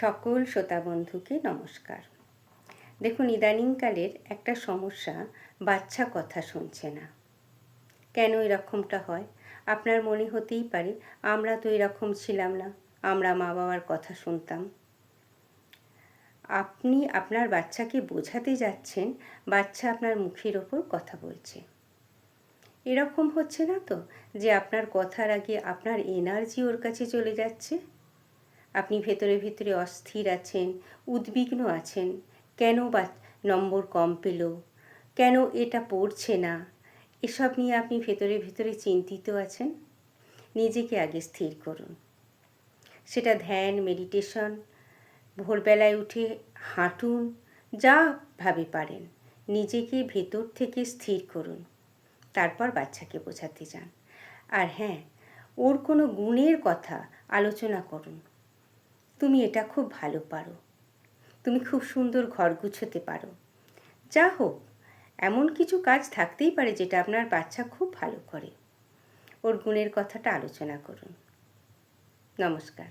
সকল শ্রোতা বন্ধুকে নমস্কার। দেখুন, ইদানিংকালের একটা সমস্যা, বাচ্চা কথা শুনছে না। কেন এরকমটা হয়? আপনার মনে হতেই পারে আমরা তো এরকম ছিলাম না, আমরা মা বাবার কথা শুনতাম। আপনি আপনার বাচ্চাকে বোঝাতে যাচ্ছেন, বাচ্চা আপনার মুখের ওপর কথা বলছে। এরকম হচ্ছে না তো যে আপনার কথার আগে আপনার এনার্জি ওর কাছে চলে যাচ্ছে? আপনি ভেতরে ভেতরে অস্থির আছেন, উদ্বিগ্ন আছেন। কেন বা নম্বর কম পেল, কেন এটা পড়ছে না, এসব নিয়ে আপনি ভেতরে ভেতরে চিন্তিত আছেন। নিজেকে আগে স্থির করুন। সেটা ধ্যান, মেডিটেশন, ভোরবেলায় উঠে হাঁটুন, যা ভাবে পারেন। নিজেকে ভেতর থেকে স্থির করুন, তারপর বাচ্চাকে বোঝাতে যান। আর হ্যাঁ, ওর কোনো গুণের কথা আলোচনা করুন। তুমি এটা খুব ভালো পারো, তুমি খুব সুন্দর ঘর গুছোতে পারো। যা হোক, এমন কিছু কাজ থাকতেই পারে যেটা আপনার বাচ্চা খুব ভালো করে। ওর গুণের কথাটা আলোচনা করুন। নমস্কার।